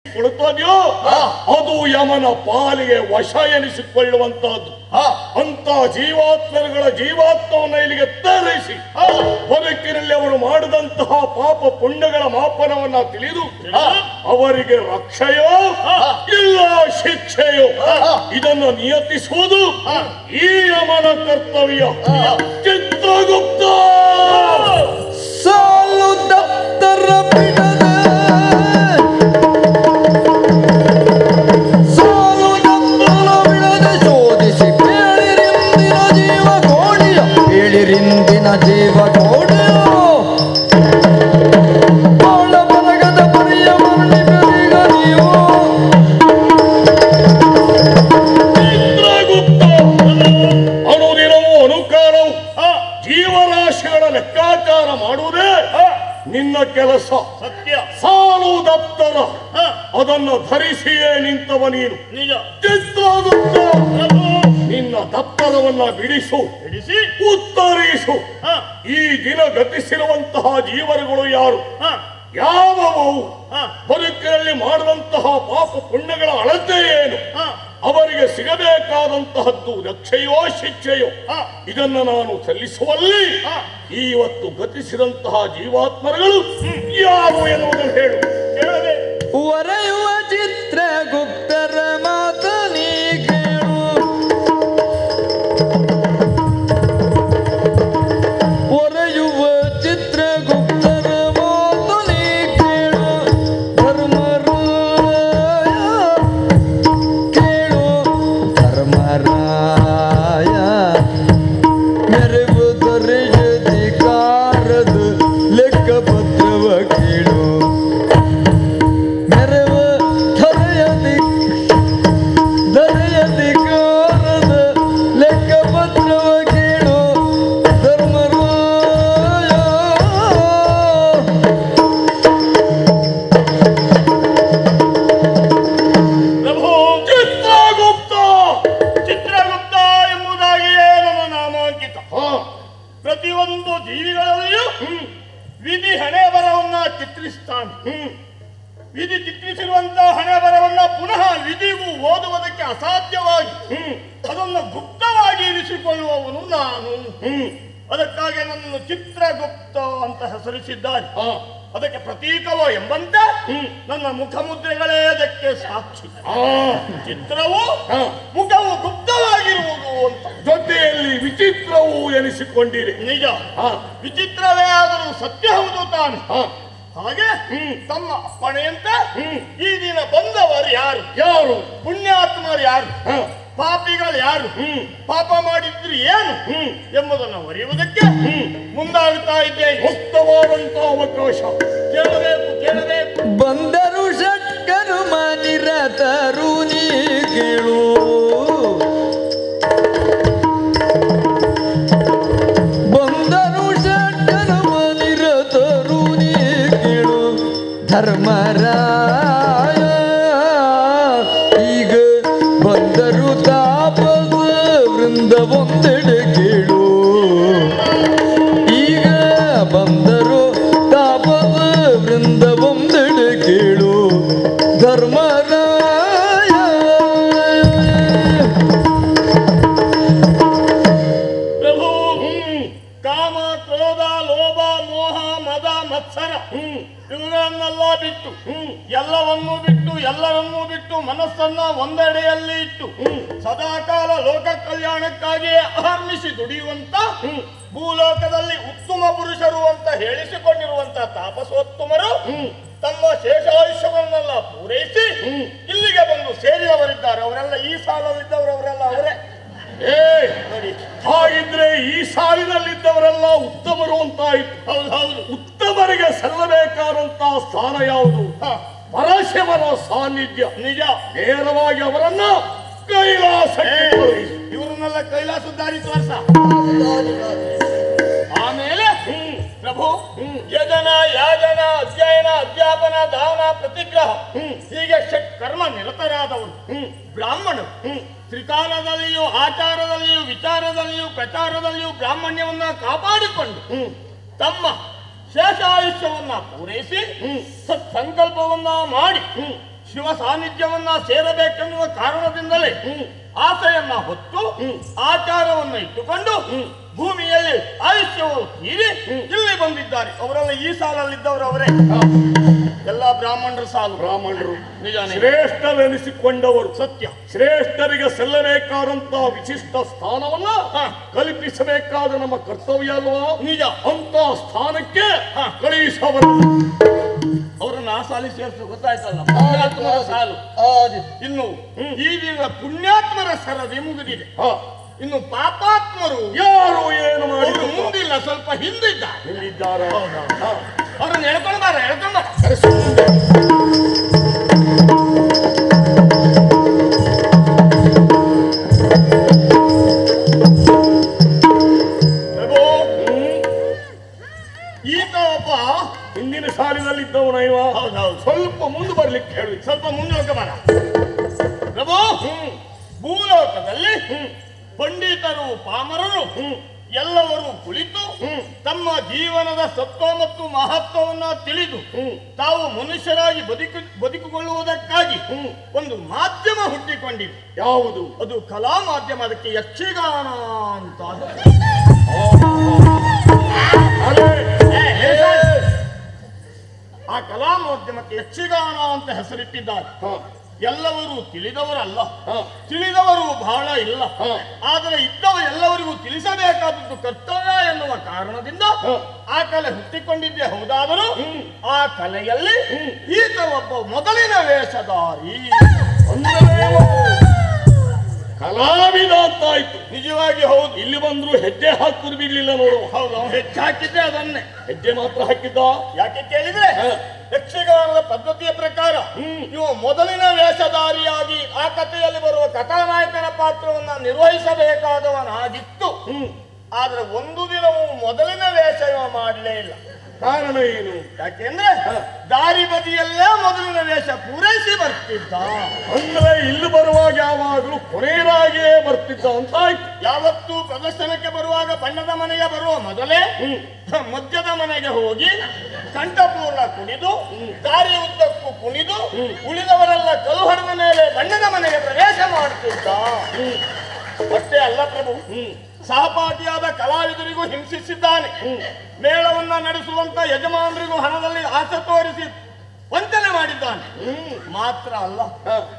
ಕೊಡುತ್ತದೆಯೋ ಅದು ಯಮನ ಪಾಲಿಗೆ ವಶ ಎನಿಸಿಕೊಳ್ಳುವಂತಹದ್ದು. ಅಂತ ಜೀವಾತ್ಮಗಳ ಜೀವಾತ್ಮವನ್ನು ಇಲ್ಲಿಗೆ ತರಿಸಿ ಬದುಕಿನಲ್ಲಿ ಅವರು ಮಾಡಿದಂತಹ ಪಾಪ ಪುಣ್ಯಗಳ ಮಾಪನವನ್ನ ತಿಳಿದು ಅವರಿಗೆ ರಕ್ಷೆಯೋ ಇಲ್ಲ ಶಿಕ್ಷೆಯೋ ಇದನ್ನು ನಿಯಂತ್ರಿಸುವುದು ಈ ಯಮನ ಕರ್ತವ್ಯ. ಚಿತ್ರಗುಪ್ತ ಸಾಲು ದಪ್ತರ ರಿಂದಿನ ಜೀವ ಕೋಡಿಯೋ ಬಾಳ ಬಲಗದ ಪರಿಯ ಮರಳಿ ಬೆರಿಗ ನೀವು ಚಿತ್ರಗುಪ್ತ ಅನುದಿನವೂ ಅನುಕಾಲವು ಜೀವರಾಶಿಗಳ ಲೆಕ್ಕಾಚಾರ ಮಾಡುವುದೇ ನಿನ್ನ ಕೆಲಸ. ಸತ್ಯ. ಸಾಲು ದಪ್ತರ ಅದನ್ನು ಧರಿಸಿಯೇ ನಿಂತವ ನೀನು. ನಿಜ. ಚಿತ್ರಗುಪ್ತ ನಿನ್ನ ದಪ್ತರವನ್ನ ಬಿಡಿಸು, ಉತ್ತರಿಸು. ಈ ದಿನ ಗತಿಸಿರುವಂತಹ ಜೀವರುಗಳು ಯಾರು, ಯಾವವು, ಬದುಕಿನಲ್ಲಿ ಮಾಡಿದಂತಹ ಪಾಪ ಪುಣ್ಯಗಳ ಅಳತೆ ಏನು, ಅವರಿಗೆ ಸಿಗಬೇಕಾದಂತಹದ್ದು ರಕ್ಷೆಯೋ ಶಿಕ್ಷೆಯೋ ಇದನ್ನು ನಾನು ಸಲ್ಲಿಸುವಲ್ಲಿ ಇವತ್ತು ಗತಿಸಿದಂತಹ ಜೀವಾತ್ಮರುಗಳು ಯಾರು ಎನ್ನುವುದನ್ನು ಹೇಳು. ಕೇಳದೆ ಒರೆಯುವ ಚಿತ್ರಗುಪ್ತರ ಮಾತನಿ ಕೇಳು. ಒರೆಯುವ ಚಿತ್ರಗುಪ್ತರ ಮಾತನಿ ಕೇಳು. ಧರ್ಮರಾಯ ಕೇಳು. ಧರ್ಮರಾಯ ಮೆರವು ದೊರೆಯಧಿಕಾರದ ಲೆಕ್ಕಪತ್ರವ ಕೇಳು. ದೊರೆಯಧಿಕಾರದ ಲೆಕ್ಕಪತ್ರವ ಕೇಳು. ಧರ್ಮರಾಯ ಪ್ರಭು. ಚಿತ್ರಗುಪ್ತ ಚಿತ್ರಗುಪ್ತ ಎಂಬುದಾಗಿಯೇ ನನ್ನ ನಾಮಾಂಕಿತ. ಪ್ರತಿಯೊಂದು ಜೀವಿಗಳಲ್ಲಿಯೂ ವಿಧಿ ಹಣೆ ಬರವನ್ನ ಚಿತ್ರಿಸ್ತಾನೆ. ವಿಧಿ ಚಿತ್ರಿಸಿರುವಂತಹ ಹಣೆ ಬರವನ್ನ ಪುನಃ ವಿಧಿಗೂ ಓದುವುದಕ್ಕೆ ಅಸಾಧ್ಯವಾಗಿ ಅದನ್ನು ಗುಪ್ತವಾಗಿ ಇರಿಸಿಕೊಳ್ಳುವವನು ನಾನು. ಅದಕ್ಕಾಗಿ ನನ್ನನ್ನು ಚಿತ್ರಗುಪ್ತ ಅಂತ ಹೆಸರಿಸಿದ್ದಾರೆ. ಅದಕ್ಕೆ ಪ್ರತೀಕವೋ ಎಂಬಂತೆ ನನ್ನ ಮುಖಮುದ್ರೆಗಳೇ ಅದಕ್ಕೆ ಸಾಕ್ಷಿ. ಚಿತ್ರವು ಮುಖವು ಗುಪ್ತವಾಗಿರುವುದು ಅಂತ. ಜೊತೆಯಲ್ಲಿ ವಿಚಿತ್ರವೂ ಎನಿಸಿಕೊಂಡಿರಿ. ನಿಜ. ವಿಚಿತ್ರವೇ ಆದರೂ ಸತ್ಯ ಹೌದು ತಾನೆ. ಹಾಗೆ ತಮ್ಮ ಅಪ್ಪಣೆಯಂತೆ ಈ ದಿನ ಬಂದವರು ಯಾರು, ಯಾರು ಪುಣ್ಯಾತ್ಮರು ಯಾರು, ಪಾಪಿಗಳು ಯಾರು, ಪಾಪ ಮಾಡಿದ್ರು ಏನು ಎಂಬುದನ್ನು ಅರಿಯುವುದಕ್ಕೆ ಮುಂದಾಗುತ್ತಾ ಇದ್ದೇನೆ. ಮುಕ್ತವಾದಂತಹ ಅವಕಾಶ. ಕೇಳಬೇಕು ಕೇಳಬೇಕು. ಬಂದರು ಷಟ್ಕರ್ಮ ನಿರತರು ನೀ ಕೇಳು. ಬಂದರು ಷಟ್ಕರ್ಮ ನಿರತರು ನೀ ಕೇಳು. ಧರ್ಮರಾಯ ಈಗ ಬಂದರು ತಾಪದ ವೃಂದ ಒಂದೆಡೆ ಕೇಳು. ಈಗ ಬಂದರು ತಾಪದ ವೃಂದ ಒಂದೆಡೆ ಕೇಳು. ಧರ್ಮರಾಯ ಪ್ರಭು. ಕಾಮ ಕ್ರೋಧ ಲೋಭ ಮೋಹ ಮದ ಮತ್ಸರ ಇವುಗಳನ್ನೆಲ್ಲ ಬಿಟ್ಟು ಎಲ್ಲವನ್ನೂ ಬಿಟ್ಟು ಎಲ್ಲರನ್ನೂ ಬಿಟ್ಟು ಮನಸ್ಸನ್ನ ಒಂದೆಡೆಯಲ್ಲಿ ಇಟ್ಟು ಸದಾಕಾಲ ಲೋಕ ಕಲ್ಯಾಣಕ್ಕಾಗಿ ಅಹರ್ನಿಸಿ ದುಡಿಯುವಂತ ಭೂಲೋಕದಲ್ಲಿ ಉತ್ತಮ ಪುರುಷರು ಅಂತ ಹೇಳಿಸಿಕೊಂಡಿರುವಂತ ತಾಪಸೋತ್ತಮರು ತಮ್ಮ ಶೇಷಾಯುಷ್ಯವನ್ನೆಲ್ಲ ಪೂರೈಸಿ ಇಲ್ಲಿಗೆ ಬಂದು ಸೇರಿದವರಿದ್ದಾರೆ. ಅವರೆಲ್ಲ ಈ ಸಾಲವಿದ್ದವರು, ಅವರೆಲ್ಲ ಅವರೇ ನೋಡಿ. ಹಾಗಿದ್ರೆ ಈ ಸಾಲಿನಲ್ಲಿದ್ದವರೆಲ್ಲ ಉತ್ತಮರು ಅಂತಾಯಿತು. ಹೌದೌದು. ಉತ್ತಮರಿಗೆ ಸಲ್ಲಬೇಕಾದಂತಹ ಸ್ಥಾನ ಯಾವುದು? ಪರಶಿವನ ಸಾನ್ನಿಧ್ಯ. ನಿಜ. ನೇರವಾಗಿ ಅವರನ್ನ ಕೈಲಾಸಕ್ಕೆ ಕಳುಹಿಸು. ಇವರನ್ನೆಲ್ಲ ಕೈಲಾಸದಾರಿ ತೋರ್ಸ. ಆಮೇಲೆ ಪ್ರಭು ಯಜನ ಯಾಜನ ಅಧ್ಯಯನ ಅಧ್ಯಾಪನ ದಾನ ಪ್ರತಿಗ್ರಹ ಹೀಗೆ ಷಟ್ಕರ್ಮ ನಿರತರಾದವರು ಬ್ರಾಹ್ಮಣರು ತ್ರಿಕಾಲದಲ್ಲಿಯೂ ಆಚಾರದಲ್ಲಿಯೂ ವಿಚಾರದಲ್ಲಿಯೂ ಪ್ರಚಾರದಲ್ಲಿಯೂ ಬ್ರಾಹ್ಮಣ್ಯವನ್ನ ಕಾಪಾಡಿಕೊಂಡು ತಮ್ಮ ಶೇಷಾಯುಷ್ಯವನ್ನ ಪೂರೈಸಿ ಸತ್ಸಂಕಲ್ಪವನ್ನ ಮಾಡಿ ಶಿವ ಸಾನ್ನಿಧ್ಯವನ್ನ ಸೇರಬೇಕೆನ್ನುವ ಕಾರಣದಿಂದಲೇ ಆಸೆಯನ್ನ ಹೊತ್ತು ಆಚಾರವನ್ನ ಇಟ್ಟುಕೊಂಡು ಭೂಮಿಯಲ್ಲಿ ಆಯುಷ್ಯವು ತೀರಿ ಇಲ್ಲಿ ಬಂದಿದ್ದಾರೆ. ಅವರೆಲ್ಲ ಈ ಸಾಲಲ್ಲಿದ್ದವರು ಅವರೇ, ಎಲ್ಲ ಬ್ರಾಹ್ಮಣರ ಸಾಲು. ಬ್ರಾಹ್ಮಣರು ನಿಜಾನೇ, ಶ್ರೇಷ್ಠರೆನಿಸಿಕೊಂಡವರು. ಸತ್ಯ. ಶ್ರೇಷ್ಠರಿಗೆ ಸಲ್ಲಬೇಕಾದಂತಹ ವಿಶಿಷ್ಟ ಸ್ಥಾನವನ್ನ ಕಲ್ಪಿಸಬೇಕಾದ ನಮ್ಮ ಕರ್ತವ್ಯ ಅಲ್ವಾ? ನಿಜ. ಅಂತ ಸ್ಥಾನಕ್ಕೆ ಕಳುಹಿಸವರು ಅವರನ್ನ ಆ ಸಾಲಿ ಸೇರಿಸ ಗೊತ್ತಾಯ್ತಲ್ಲ, ಪುಣ್ಯಾತ್ಮರ ಸಾಲು. ಇನ್ನು ಈ ದಿನ ಪುಣ್ಯಾತ್ಮರ ಸರದಿ ಮುಗಿದಿದೆ. ಇನ್ನು ಪಾಪಾತ್ಮರು ಯಾರು ಏನು ಅವರು ಮಾಡಿದ್ರು ಮುಂದಿಲ್ಲ, ಸ್ವಲ್ಪ ಹಿಂದಿದ್ದಾರೆ. ಎಲ್ಲಿದ್ದಾರೆ? ಅವ್ರನ್ನ ಎಳ್ಕೊಂಡು ಬಾರ, ಎಳ್ಕೊಂಡು ಬಾರ. ಪ್ರಭು, ಈತ ಒಬ್ಬ ಹಿಂದಿನ ಸಾಲಿನಲ್ಲಿದ್ದವನ ಇವ. ಹೌದೌದು, ಸ್ವಲ್ಪ ಮುಂದೆ ಬರ್ಲಿಕ್ಕೆ ಹೇಳಿ. ಸ್ವಲ್ಪ ಮುಂದೆ ಹೋಗ ಬಾರ. ಪ್ರಭು, ಭೂಲೋಕದಲ್ಲಿ ಪಂಡಿತರು ಪಾಮರರು ಎಲ್ಲವರು ಕುಳಿತು ತಮ್ಮ ಜೀವನದ ಸತ್ವ ಮತ್ತು ಮಹತ್ವವನ್ನ ತಿಳಿದು ತಾವು ಮನುಷ್ಯರಾಗಿ ಬದುಕುಕೊಳ್ಳುವುದಕ್ಕಾಗಿ ಒಂದು ಮಾಧ್ಯಮ ಹುಟ್ಟಿಕೊಂಡಿದೆ. ಯಾವುದು? ಅದು ಕಲಾ ಮಾಧ್ಯಮ. ಅದಕ್ಕೆ ಯಕ್ಷಗಾನ ಅಂತ. ಆ ಕಲಾ ಮಾಧ್ಯಮಕ್ಕೆ ಯಕ್ಷಗಾನ ಅಂತ ಹೆಸರಿಟ್ಟಿದ್ದಾರೆ. ಎಲ್ಲವರು ತಿಳಿದವರಲ್ಲ, ತಿಳಿದವರು ಬಹಳ ಇಲ್ಲ. ಆದರೆ ಇದ್ದವ ಎಲ್ಲವರಿಗೂ ತಿಳಿಸಬೇಕಾದದ್ದು ಕರ್ತವ್ಯ ಎನ್ನುವ ಕಾರಣದಿಂದ ಆ ಕಲೆ ಹುಟ್ಟಿಕೊಂಡಿದ್ದೇ ಹೌದಾದರೂ ಆ ಕಲೆಯಲ್ಲಿ ಈತ ಒಬ್ಬ ಮೊದಲಿನ ವೇಷಧಾರಿ. ಕಲಾವಿದ ಅಂತ ಆಯ್ತು. ನಿಜವಾಗಿ ಹೌದು. ಇಲ್ಲಿ ಬಂದ್ರು ಹೆಜ್ಜೆ ಹಾಕುದು ಬಿಡ್ಲಿಲ್ಲ ನೋಡು. ಹೌದು, ಅವನು ಹೆಚ್ಚು ಹಾಕಿದ್ದೆ ಅದನ್ನೇ. ಹೆಜ್ಜೆ ಮಾತ್ರ ಹಾಕಿದ್ದ. ಯಾಕೆ ಕೇಳಿದ್ರೆ ಯಕ್ಷಗಾನದ ಪದ್ಧತಿಯ ಪ್ರಕಾರ ನೀವು ಮೊದಲಿನ ವೇಷಧಾರಿಯಾಗಿ ಆ ಕಥೆಯಲ್ಲಿ ಬರುವ ಕಥಾನಾಯಕನ ಪಾತ್ರವನ್ನ ನಿರ್ವಹಿಸಬೇಕಾದವನಾಗಿತ್ತು. ಆದ್ರೆ ಒಂದು ದಿನವೂ ಮೊದಲಿನ ವೇಷ ಮಾಡಲೇ ಇಲ್ಲ. ಕಾರಣ ಏನು? ಯಾಕೆಂದ್ರೆ ದಾರಿ ಬದಿಯಲ್ಲೇ ಮೊದಲಿನ ವೇಷ ಪೂರೈಸಿ ಬರ್ತಿದ್ದ. ಅಂದ್ರೆ ಇಲ್ಲಿ ಬರುವಾಗ ಯಾವಾಗಲೂ ಕೊನೆಯದಾಗಿಯೇ ಬರ್ತಿದ್ದ ಅಂತ ಆಯ್ತು. ಯಾವತ್ತೂ ಪ್ರದರ್ಶನಕ್ಕೆ ಬರುವಾಗ ಬಣ್ಣದ ಮನೆಗೆ ಬರುವ ಮೊದಲೇ ಮದ್ಯದ ಮನೆಗೆ ಹೋಗಿ ಕಂಠಪೂರ್ಣ ಕುಣಿದು ದಾರಿ ಉದ್ದಕ್ಕೂ ಕುಣಿದು ಉಳಿದವರೆಲ್ಲ ಕಲ್ಲು ಹೊಡೆದ ಮೇಲೆ ಬಣ್ಣದ ಮನೆಗೆ ಪ್ರವೇಶ ಮಾಡ್ತಿದ್ದ. ಅಷ್ಟೇ ಅಲ್ಲ ಪ್ರಭು, ಸಹಪಾಠಿಯಾದ ಕಲಾವಿದರಿಗೂ ಹಿಂಸಿಸಿದ್ದಾನೆ. ಮೇಳವನ್ನ ನಡೆಸುವಂತ ಯಜಮಾನರಿಗೂ ಹಣದಲ್ಲಿ ಆಸೆ ತೋರಿಸಿ ವಂಚನೆ ಮಾಡಿದ್ದಾನೆ. ಮಾತ್ರ ಅಲ್ಲ,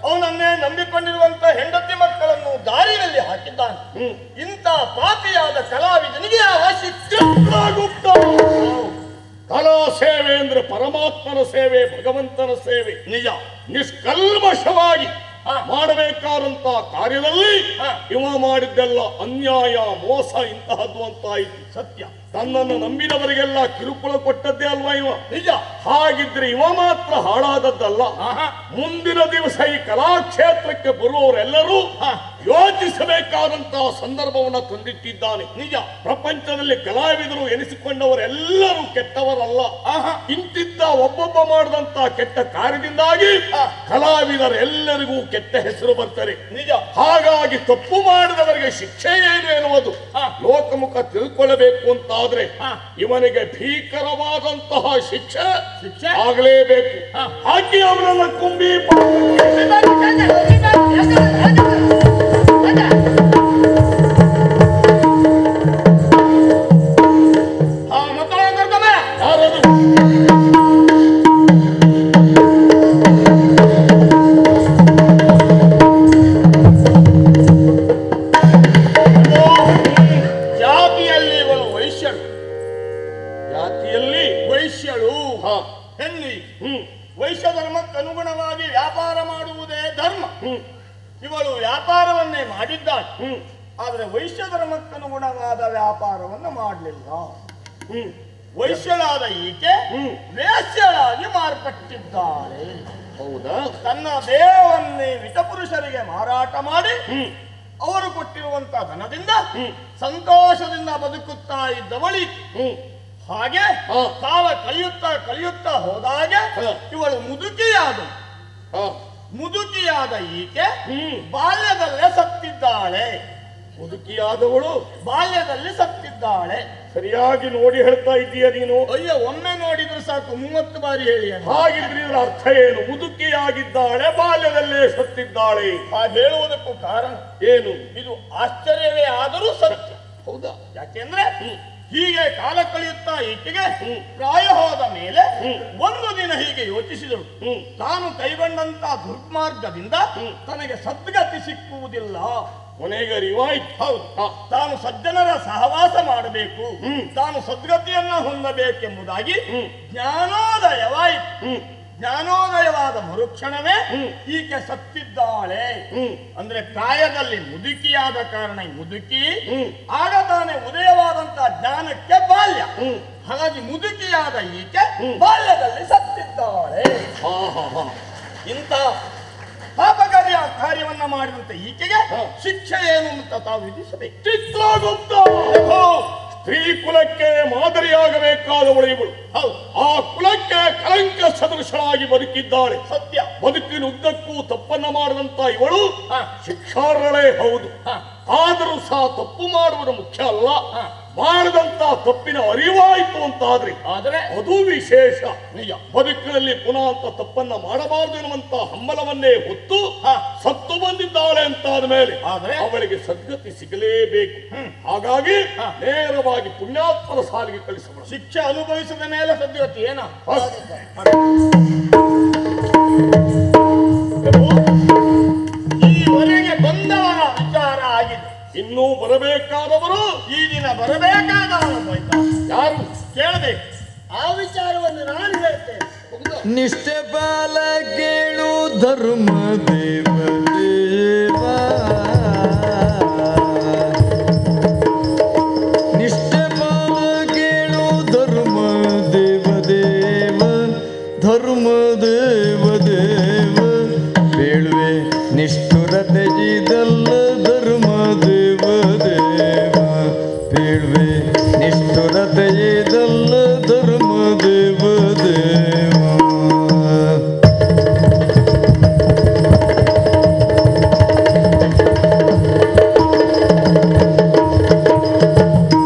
ಅವನನ್ನೇ ನಂಬಿಕೊಂಡಿರುವಂತ ಹೆಂಡತಿ ಮಕ್ಕಳನ್ನು ದಾರಿಯಲ್ಲಿ ಹಾಕಿದ್ದಾನೆ. ಇಂಥ ಪಾಪಿಯಾದ ಕಲಾವಿದನಿಗೆ ಯಾವ ಶಿಕ್ಷಾಗುಪ್ತ. ಕಲಾ ಸೇವೆ ಅಂದ್ರೆ ಪರಮಾತ್ಮನ ಸೇವೆ, ಭಗವಂತನ ಸೇವೆ. ನಿಜ. ನಿಷ್ಕಲ್ಮಶವಾಗಿ ಮಾಡಬೇಕಾದಂತ ಕಾರ್ಯದಲ್ಲಿ ಇವ ಮಾಡಿದ್ದೆಲ್ಲ ಅನ್ಯಾಯ, ಮೋಸ, ಇಂತಹದ್ದು ಅಂತ ಆಯ್ತು. ಸತ್ಯ. ತನ್ನನ್ನು ನಂಬಿದವರಿಗೆಲ್ಲ ಕಿರುಕುಳ ಕೊಟ್ಟದ್ದೇ ಅಲ್ವಾ ಇವ? ನಿಜ. ಹಾಗಿದ್ರೆ ಇವ ಮಾತ್ರ ಹಾಳಾದದ್ದಲ್ಲ. ಮುಂದಿನ ದಿವಸ ಈ ಕಲಾಕ್ಷೇತ್ರಕ್ಕೆ ಬರುವವರೆಲ್ಲರೂ ಯೋಚಿಸಬೇಕಾದಂತಹ ಸಂದರ್ಭವನ್ನ ತಂದಿಟ್ಟಿದ್ದಾನೆ. ನಿಜ. ಪ್ರಪಂಚದಲ್ಲಿ ಕಲಾವಿದರು ಎನಿಸಿಕೊಂಡವರೆಲ್ಲರೂ ಕೆಟ್ಟವರಲ್ಲ. ಇಂತಿದ್ದ ಒಬ್ಬೊಬ್ಬ ಮಾಡಿದಂತ ಕೆಟ್ಟ ಕಾರ್ಯದಿಂದಾಗಿ ಕಲಾವಿದರೆಲ್ಲರಿಗೂ ಕೆಟ್ಟ ಹೆಸರು ಬರ್ತಾರೆ. ನಿಜ. ಹಾಗಾಗಿ ತಪ್ಪು ಮಾಡಿದವರಿಗೆ ಶಿಕ್ಷೆ ಏನು ಎನ್ನುವುದು ಲೋಕಮುಖ ತಿಳ್ಕೊಳ್ಳಬೇಕು ಅಂತಾದ್ರೆ ಇವನಿಗೆ ಭೀಕರವಾದಂತಹ ಶಿಕ್ಷೆ ಆಗಲೇಬೇಕು. ಹಾಕಿ ಅವನನ್ನ ಕುಂಬಿ ವೈಶ್ಯ ಧರ್ಮಕ್ಕೆ ಅನುಗುಣವಾಗಿ ವ್ಯಾಪಾರ ಮಾಡುವುದೇ ಧರ್ಮ. ಇವಳು ವ್ಯಾಪಾರವನ್ನೇ ಮಾಡಿದ್ದಾಳೆ. ಆದ್ರೆ ವೈಶ್ಯ ಧರ್ಮಕ್ಕನುಗುಣವಾದ ವ್ಯಾಪಾರವನ್ನು ಮಾಡಲಿಲ್ಲ. ವೈಶ್ಯಳಾದ ಈಕೆ ವೇಶ್ಯಳಾಗಿ ಮಾರ್ಪಟ್ಟಿದ್ದಾಳೆ. ಹೌದಾ? ತನ್ನ ದೇಹವನ್ನೇ ವಿಷಪುರುಷರಿಗೆ ಮಾರಾಟ ಮಾಡಿ ಅವರು ಕೊಟ್ಟಿರುವಂತಹ ಧನದಿಂದ ಸಂತೋಷದಿಂದ ಬದುಕುತ್ತಾ ಇದ್ದವಳಿ. ಹಾಗೆ ಕಾಲ ಕಲಿಯುತ್ತಾ ಹೋದಾಗ ಇವಳು ಮುದುಕಿಯಾದ ಈಕೆ ಬಾಲ್ಯದಲ್ಲೇ ಸತ್ತಿದ್ದಾಳೆ. ಮುದುಕಿಯಾದವಳು ಬಾಲ್ಯದಲ್ಲಿ ಸತ್ತಿದ್ದಾಳೆ. ಸರಿಯಾಗಿ ನೋಡಿ ಹೇಳ್ತಾ ಇದ್ದೀಯ ನೀನು. ಅಯ್ಯ, ಒಮ್ಮೆ ನೋಡಿದ್ರೆ ಸಾಕು, 30 ಬಾರಿ ಹೇಳಿ. ಹಾಗಿದ್ರೆ ಇದರ ಅರ್ಥ ಏನು? ಮುದುಕಿಯಾಗಿದ್ದಾಳೆ, ಬಾಲ್ಯದಲ್ಲೇ ಸತ್ತಿದ್ದಾಳೆ. ಹಾಗೆ ಹೇಳುವುದಕ್ಕೂ ಕಾರಣ ಏನು? ಇದು ಆಶ್ಚರ್ಯವೇ ಆದರೂ ಸತ್ಯ. ಹೌದಾ? ಯಾಕೆಂದ್ರೆ ಹೀಗೆ ಕಾಲ ಕಳೆಯುತ್ತಾ ಈಕೆಗೆ ಪ್ರಾಯ ಹೋದ ಮೇಲೆ ಒಂದು ದಿನ ಹೀಗೆ ಯೋಚಿಸಿದಳು, ತಾನು ಕೈಗೊಂಡಂತ ದುರ್ಮಾರ್ಗದಿಂದ ತನಗೆ ಸದ್ಗತಿ ಸಿಕ್ಕುವುದಿಲ್ಲ. ಕೊನೆಗೆ ಅರಿವಾಯ್ತು. ಹೌದು, ತಾನು ಸಜ್ಜನರ ಸಹವಾಸ ಮಾಡಬೇಕು, ತಾನು ಸದ್ಗತಿಯನ್ನ ಹೊಂದಬೇಕೆಂಬುದಾಗಿ ಜ್ಞಾನೋದಯವಾಯಿತು. ಜ್ಞಾನೋದಯವಾದ ಮರುಕ್ಷಣವೇ ಈಕೆ ಸತ್ತಿದ್ದಾಳೆ. ಅಂದ್ರೆ ಪ್ರಾಯದಲ್ಲಿ ಮುದುಕಿಯಾದ ಕಾರಣ ಮುದುಕಿ, ಆಗ ತಾನೇ ಉದಯವಾದಂತಹ ಜ್ಞಾನಕ್ಕೆ ಬಾಲ್ಯ. ಹಾಗಾಗಿ ಮುದುಕಿಯಾದ ಈಕೆ ಬಾಲ್ಯದಲ್ಲಿ ಸತ್ತಿದ್ದಾಳೆ. ಇಂಥ ಪಾಪಕಾರ್ಯ ಕಾರ್ಯವನ್ನ ಮಾಡಿದಂತೆ ಈಕೆಗೆ ಶಿಕ್ಷೆ ಏನು ಅಂತ ತಾವು ವಿಧಿಸಬೇಕು. ಚಿತ್ರಗುಪ್ತ ಸ್ತ್ರೀ ಕುಲಕ್ಕೆ ಮಾದರಿಯಾಗಬೇಕಾದವಳು ಇವಳು. ಆ ಕುಲಕ್ಕೆ ಕಳಂಕ ಸದೃಶಳಾಗಿ ಬದುಕಿದ್ದಾಳೆ. ಸತ್ಯ. ಬದುಕಿನ ಉದ್ದಕ್ಕೂ ತಪ್ಪನ್ನ ಮಾಡಿದಂತ ಇವಳು ಶಿಕ್ಷಾರ್ಹಳೇ ಹೌದು. ಆದರೂ ಸಹ ತಪ್ಪು ಮಾಡುವುದು ಮುಖ್ಯ ಅಲ್ಲ, ಮಾಡಿದಂತ ತಪ್ಪಿನ ಅರಿವಾಯಿತು ಅಂತಾದ್ರೆ ಅದು ವಿಶೇಷ. ನಿಜ. ಬದುಕಿನಲ್ಲಿ ಪುನಃ ಅಂತ ತಪ್ಪನ್ನ ಮಾಡಬಾರದು ಎನ್ನುವಂತ ಹಂಬಲವನ್ನೇ ಹೊತ್ತು ಸತ್ತು ಬಂದಿದ್ದಾಳೆ ಅಂತಾದ ಮೇಲೆ ಅವಳಿಗೆ ಸದ್ಗತಿ ಸಿಗಲೇಬೇಕು. ಹಾಗಾಗಿ ನೇರವಾಗಿ ಪುಣ್ಯಾತ್ಮರ ಸಾಲಿಗೆ ಕಳಿಸಬಹುದು. ಶಿಕ್ಷೆ ಅನುಭವಿಸಿದ ಮೇಲೆ ಸದ್ಗತಿ ಏನ? ಈವರೆಗೆ ಬಂದವರ ವಿಚಾರ ಆಗಿದೆ, ಇನ್ನೂ ಬರಬೇಕಾದವರು, ಈ ದಿನ ಬರಬೇಕಾದವರು ಯಾರು ಕೇಳಬೇಕು. ಆ ವಿಚಾರವನ್ನು ನಾನು ಹೇಳ್ತೇನೆ. ನಿಷ್ಠೆ ಬಾಲ ಕೇಳು ಧರ್ಮ ದೇವ ದೇವ, ನಿಷ್ಠೆ ಬಾಲ ಕೇಳು ಧರ್ಮ ದೇವ ದೇವ, ಧರ್ಮ ದೇವ ದೇವ ಬೇಳುವೆ ನಿಷ್ಠುರತೆ ಜಿದಲ್ಲ ಧರ್ಮ ದೇವ ದೇವ, ಬೇಳುವೆ ನಿಷ್ಠುರತೆ ಜಿದಲ್ಲ ಧರ್ಮ ದೇವ ದೇವ.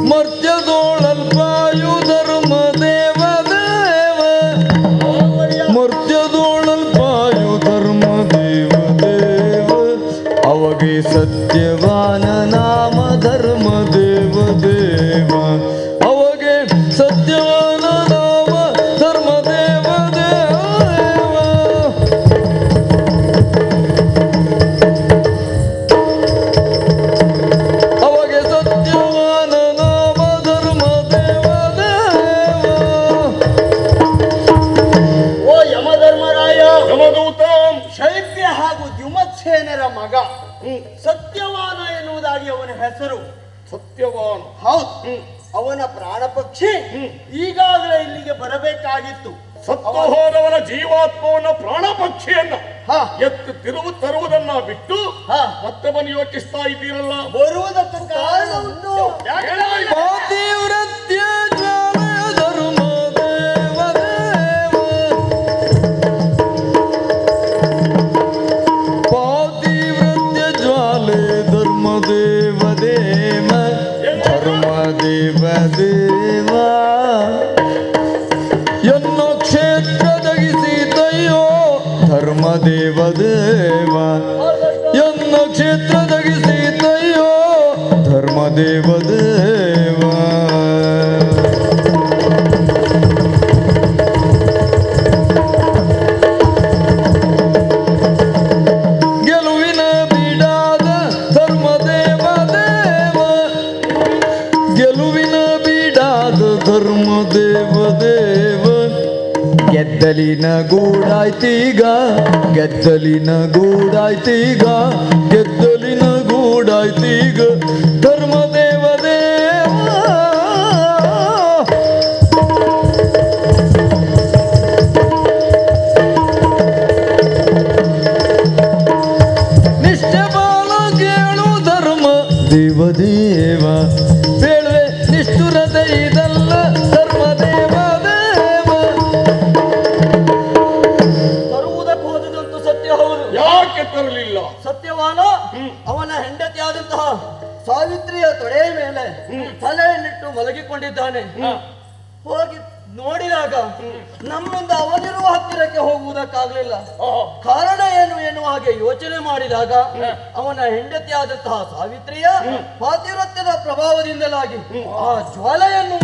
ಮರ್ತ್ಯದೋಳಲ್ಪಾಯು ಧರ್ಮ ದೇವ ದೇವ, ಮರ್ತ್ಯದೋಳಲ್ಪಾಯು ಧರ್ಮ ದೇವ ದೇವ, ಅವಗೆ ಸತ್ಯವಾನ ನಾಮ ಧರ್ಮ ದೇವ ದೇವ, ಅವಗೆ ಸತ್ಯವಾನ ನಾಮ ಧರ್ಮ ದೇವ ದೇವ. ಅವಗೆ ಸತ್ಯವಾನ ನಾಮ ಧರ್ಮ ದೇವ ದೇವ. ಓ ಯಮಧರ್ಮರಾಯ, ಯಮದೂತ ಶೈಬ್ಯ ಹಾಗೂ ದ್ಯುಮತ್ಸೇನರ ಮಗ ಸತ್ಯವಾನ ಎನ್ನುವುದಾಗಿ ಅವನ ಹೆಸರು. ಸತ್ಯವಾನ್. ಹೌದು, ಅವನ ಪ್ರಾಣ ಪಕ್ಷಿ ಈಗಾಗಲೇ ಇಲ್ಲಿಗೆ ಬರಬೇಕಾಗಿತ್ತು. ಸತ್ತು ಹೋದವನ ಜೀವಾತ್ಮವನ್ನ ಪ್ರಾಣ ಪಕ್ಷಿಯನ್ನ ಎತ್ತು ತಿರುವು ತರುವುದನ್ನ ಬಿಟ್ಟು ಮತ್ತೆ ಬನ್ನಿ ಯೋಚಿಸ್ತಾ ಇದ್ದೀರಲ್ಲ, ಬರುವುದಕ್ಕೆ ಕಾರಣ ಉಂಟು. ಪಾತಿವ್ರತ್ಯ ಜ್ವಾಲಯ ಧರ್ಮ ದೇವ ದೇವ, ಪಾತಿವ್ರತ್ಯ ಜ್ವಾಲೆ ಧರ್ಮ ದೇವ ದೇವ, ಧರ್ಮ ದೇವ ದೇವ. ಎನ್ನೋ ಕ್ಷೇತ್ರದಗಿಸಿದಯ್ಯೋ ಧರ್ಮ ದೇವ ದೇವ, ಎನ್ನೋ ಕ್ಷೇತ್ರದಗಿಸಿದಯ್ಯೋ ಧರ್ಮ ದೇವ ದೇವ. ಗೆಲುವಿನ ಬೀಡಾದ ಧರ್ಮ ದೇವ ದೇವ, ಗೆಲುವಿನ ಬೀಡಾದ ಧರ್ಮ ದೇವ ದೇವ. ಗೆದ್ದಲಿನ ಗೂಡಾಯ್ತೀಗ, ಗೆದ್ದಲಿನ ಗೂಡಾಯ್ತೀಗ, ಗೆದ್ದಲಿನ ಗೂಡಾಯ್ತೀಗ ಧರ್ಮ ದೇವ ದೇವ. ನಿಷ್ಠೆ ಬಾಲ ಕೇಳು ಧರ್ಮ ದೇವ ದೇವ, ಬೇಳುವೆ ನಿಷ್ಠುರತೆ ಇದಲ್ಲ ಧರ್ಮ ದೇವ ದೇವ. ತರುವುದಕ್ಕೆ ಹೋದದಂತೂ ಸತ್ಯ ಹೌದು. ಯಾಕೆ ತರಲಿಲ್ಲ? ಸತ್ಯವಾನ ಅವನ ಹೆಂಡತಿಯಾದಂತಹ ಸಾವಿತ್ರಿಯ ತೊಡೆಯ ಮೇಲೆ ತಲೆಯನ್ನಿಟ್ಟು ಮಲಗಿಕೊಂಡಿದ್ದಾನೆ. ಹೋಗಿ ನೋಡಿದಾಗ ನಮ್ಮಿಂದ ಅವನಿರುವ ಹತ್ತಿರಕ್ಕೆ ಹೋಗುವುದಕ್ಕಾಗ್ಲಿಲ್ಲ. ಕಾರಣ ಏನು ಎನ್ನುವ ಹಾಗೆ ಯೋಚನೆ ಮಾಡಿದಾಗ ಅವನ ಹೆಂಡತಿಯಾದಂತಹ ಸಾವಿತ್ರಿಯ ಪಾತಿವ್ರತ್ಯದ ಪ್ರಭಾವದಿಂದಲಾಗಿ ಆ ಜ್ವಾಲೆಯನ್ನು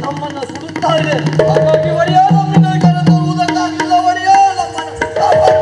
ನಮ್ಮನ್ನ ಸುಡುತ್ತಾ ಇದೆ. ಹಾಗಾಗಿ ಒಡೆಯ ನಮ್ಮಿಂದ ಕರೆದರುವುದಕ್ಕಾಗಲಿಲ್ಲ. ಒಡೆಯ ನಮ್ಮನ್ನು ಕಾಪಾಡು.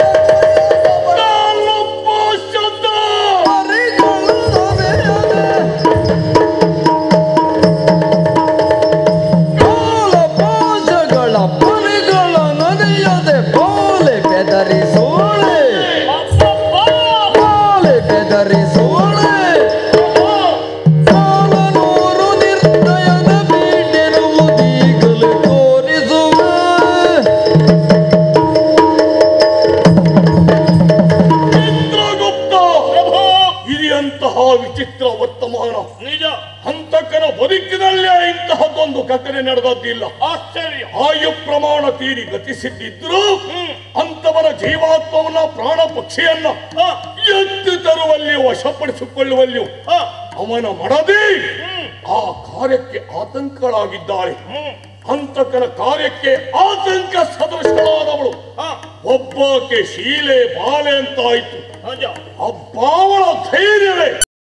ವಿಚಿತ್ರ ವರ್ತಮಾನ. ನಿಜ, ಹಂತಕನ ಬದುಕಿನಲ್ಲೇ ಇಂತಹದ್ದೊಂದು ಘಟನೆ ನಡೆದದ್ದಿಲ್ಲ. ಆಶ್ಚರ್ಯ. ಆಯು ಪ್ರಮಾಣ ತೀರಿ ಗತಿಸಿದ್ದಿದ್ರು ಅಂತವರ ಜೀವಾತ್ಮವನ್ನ ಪ್ರಾಣ ಪಕ್ಷಿಯನ್ನ ಎತ್ತಿ ತರುವಲ್ಲಿಯೂ ವಶಪಡಿಸಿಕೊಳ್ಳುವಲ್ಲಿಯೂ ಅವನ ಮಡದಿ ಆ ಕಾರ್ಯಕ್ಕೆ ಆತಂಕಗಳಾಗಿದ್ದಾಳೆ. ಹಂತಕನ ಕಾರ್ಯಕ್ಕೆ ಆತಂಕ ಸದೃಶಳಾದವಳು ಒಬ್ಬಾಕೆ ಶೀಲೆ ಬಾಲೆ ಅಂತಾಯ್ತು. ಅಬ್ಬಾವಳ ಧೈರ್ಯವೇ